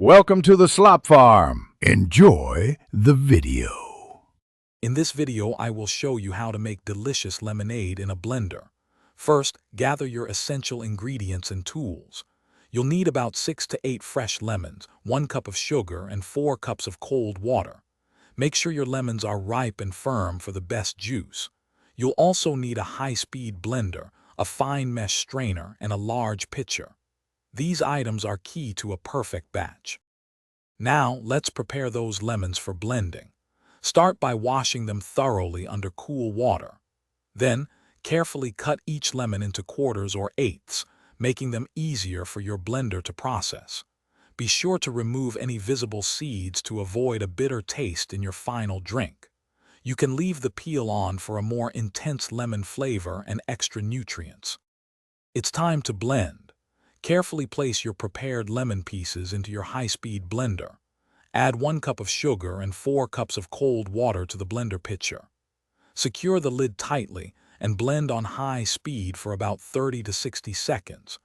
Welcome to the Slop Farm. Enjoy the video. In this video, I will show you how to make delicious lemonade in a blender. First, gather your essential ingredients and tools. You'll need about 6 to 8 fresh lemons, 1 cup of sugar, and 4 cups of cold water. Make sure your lemons are ripe and firm for the best juice. You'll also need a high-speed blender, a fine mesh strainer, and a large pitcher. These items are key to a perfect batch. Now, let's prepare those lemons for blending. Start by washing them thoroughly under cool water. Then, carefully cut each lemon into quarters or eighths, making them easier for your blender to process. Be sure to remove any visible seeds to avoid a bitter taste in your final drink. You can leave the peel on for a more intense lemon flavor and extra nutrients. It's time to blend. Carefully place your prepared lemon pieces into your high-speed blender. Add 1 cup of sugar and 4 cups of cold water to the blender pitcher. Secure the lid tightly and blend on high speed for about 30 to 60 seconds.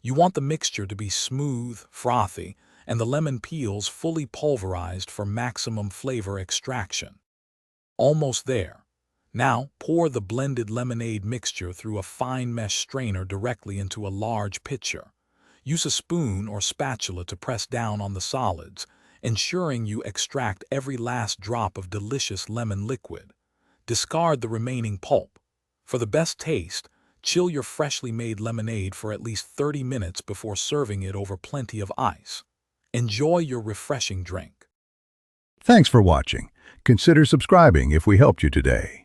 You want the mixture to be smooth, frothy, and the lemon peels fully pulverized for maximum flavor extraction. Almost there. Now, pour the blended lemonade mixture through a fine mesh strainer directly into a large pitcher. Use a spoon or spatula to press down on the solids, ensuring you extract every last drop of delicious lemon liquid. Discard the remaining pulp. For the best taste, chill your freshly made lemonade for at least 30 minutes before serving it over plenty of ice. Enjoy your refreshing drink. Thanks for watching. Consider subscribing if we helped you today.